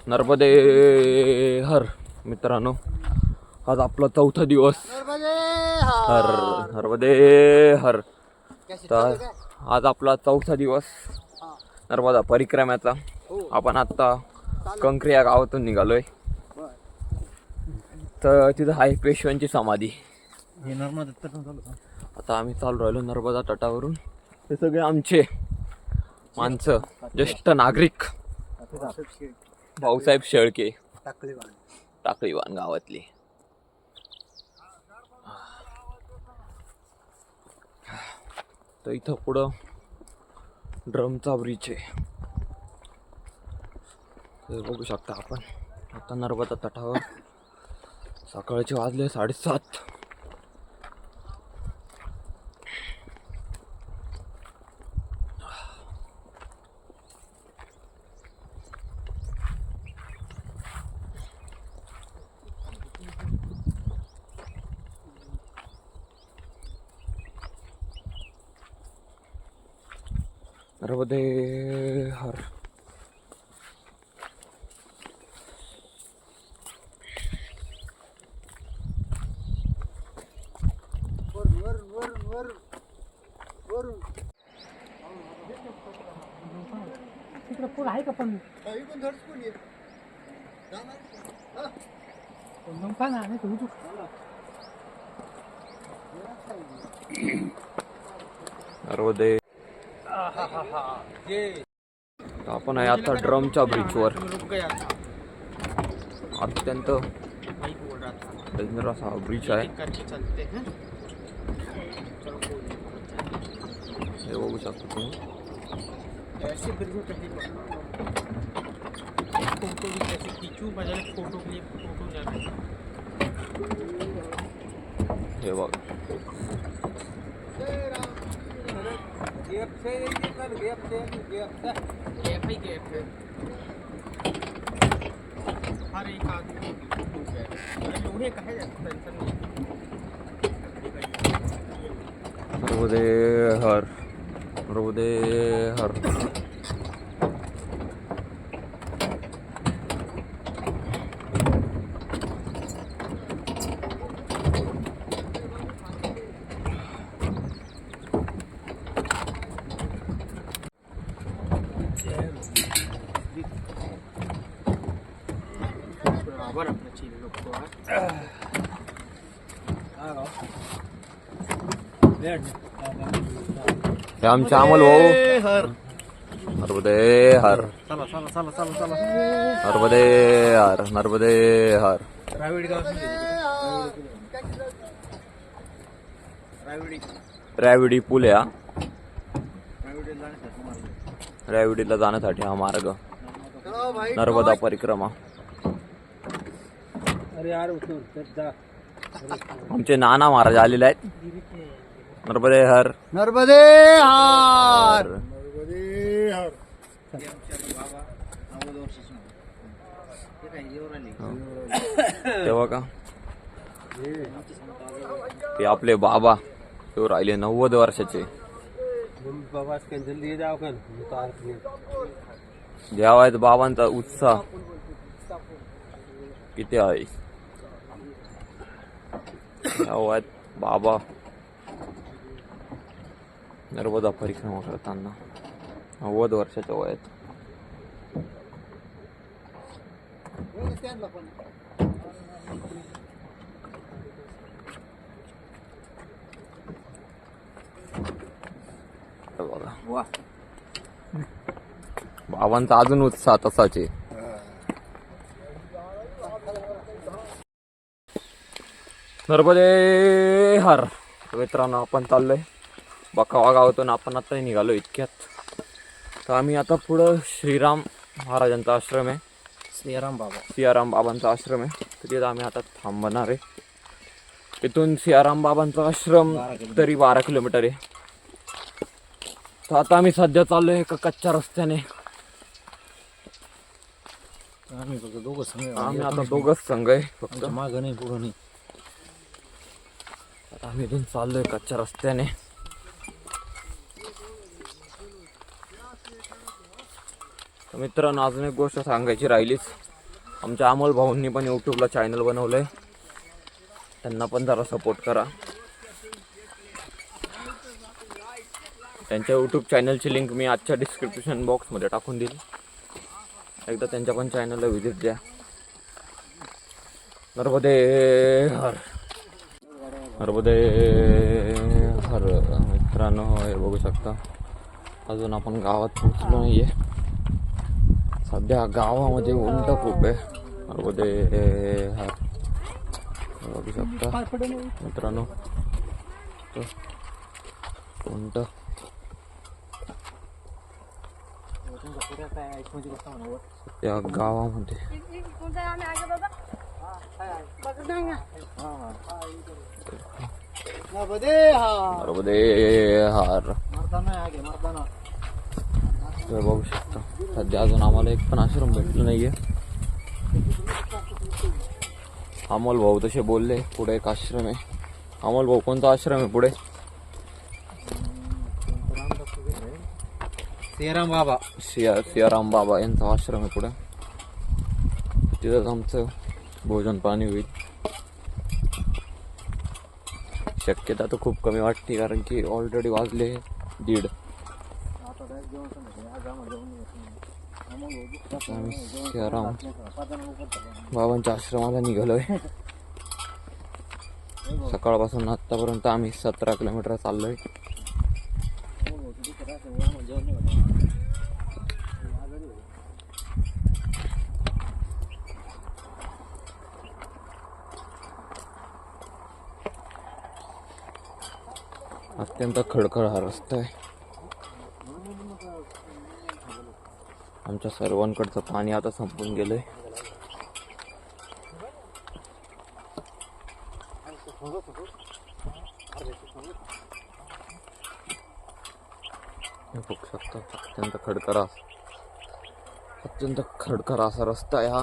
नर्मदे हर मित्रांनो, आज आपला चौथा दिवस. हर नर्मदे हर. तर आज आपला चौथा दिवस नर्मदा परिक्रमाचा. आपण आता कंक्री या गावातून निघालोय. तर तिथं आहे पेशव्यांची समाधी. आता आम्ही चालू राहिलो नर्मदा तटावरून. हे सगळे आमचे माणसं, ज्येष्ठ नागरिक, भाऊसाहेब शेळके, टाकळीवान गावातले. तर इथं पुढं ड्रमचा ब्रिज आहे. तर बघू शकता आपण आता नर्मदा तटावर. सकाळचे वाजले 7:30. नर्मदे हर. तिकडे पूल आहे का? पण नर्मदे. आपण आहे आता ड्रमच्या ब्रिजवर. अत्यंत डेंजर असा ब्रिज आहे. हे बघू शकता तुम्ही. ऐसे ब्रिज में पहली बार फोटो भी कैसे खींचूं, बजाय फोटो के लिए फोटो जा रहा है. हे बघ. हर एक आदमी लोहे का है, टेंशन नहीं. नर्मदे हर. नर्मदे हर. बराबर अपने चीज लोग को हे आमचे अमोल भाऊ. नर्मदे हर. चला चला चला चला चला. नर्मदे हर. नर्मदे हर. रायविडी पूल या. रायविडीला जाण्यासाठी हा मार्ग. नर्मदा परिक्रमा. आमचे नाना महाराज आलेले आहेत. नर्मदे हर. नर्मदे हार. तेव्हा का ते आपले बाबा ते राहिले 90 वर्षाचे. जेव्हा बाबांचा उत्साह किती आहे. तेव्हा बाबा नर्मदा परिक्रमा करताना 90 वर्षाच्या वयात. बघा बाबांचा अजून उत्साह तसाच आहे. नर्मदे हर. मित्रांनो, आपण चाललोय बकावा गावातून. आपण आता निघालो इतक्यात. तर आम्ही आता पुढं श्रीराम महाराजांचा आश्रम आहे. सियाराम बाबांचा आश्रम आहे. तर तिथं आम्ही आता थांबणार आहे. इथून सियाराम बाबांचा आश्रम तरी 12 किलोमीटर आहे. तर आता आम्ही सध्या चाललोय एका कच्च्या रस्त्याने. आम्ही आता दोघंच संघ आहे फक्त. मागं नाही पुढं नाही. आता आम्ही इथून चाललोय कच्च्या रस्त्याने. मित्रांनो अजून एक गोष्ट सांगायची राहिलीच. आमच्या अमोल भाऊंनी पण यूट्यूबला चॅनल बनवलं आहे, त्यांना पण जरा सपोर्ट करा. त्यांच्या यूट्यूब चॅनलची लिंक मी आजच्या डिस्क्रिप्शन बॉक्समध्ये टाकून देईल. एकदा त्यांच्या पण चॅनलला व्हिजिट द्या. नर्मदे हर, नर्मदे हर. मित्रांनो हे बघू शकता अजून आपण गावात पोहोचलो नाहीये. सध्या गावामध्ये ऊन खूप आहे. नर्मदे हर बघू शकता मित्रांनो ऊन. या गावामध्ये हार बघू शकता. सध्या अजून आम्हाला एक पण आश्रम भेटलं नाहीये. अमोल भाऊ तसे बोलले पुढे एक आश्रम आहे. अमोल भाऊ कोणता आश्रम आहे पुढे? सियाराम बाबा यांचा आश्रम आहे पुढे. तिथंच आमचं भोजन पाणी होईल. शक्यता तर खूप कमी वाटते कारण की ऑलरेडी वाजले 1:30. आम्ही सियाराम बाबांच्या आश्रमाला निघालोय. सकाळपासून आतापर्यंत आम्ही 17 किलोमीटर चाललोय. अत्यंत खडखड हा रस्ता आहे. आमच्या सर्वांकडचं पाणी आता संपून गेलंय. बघू शकता अत्यंत खडखड असा रस्ता आहे हा.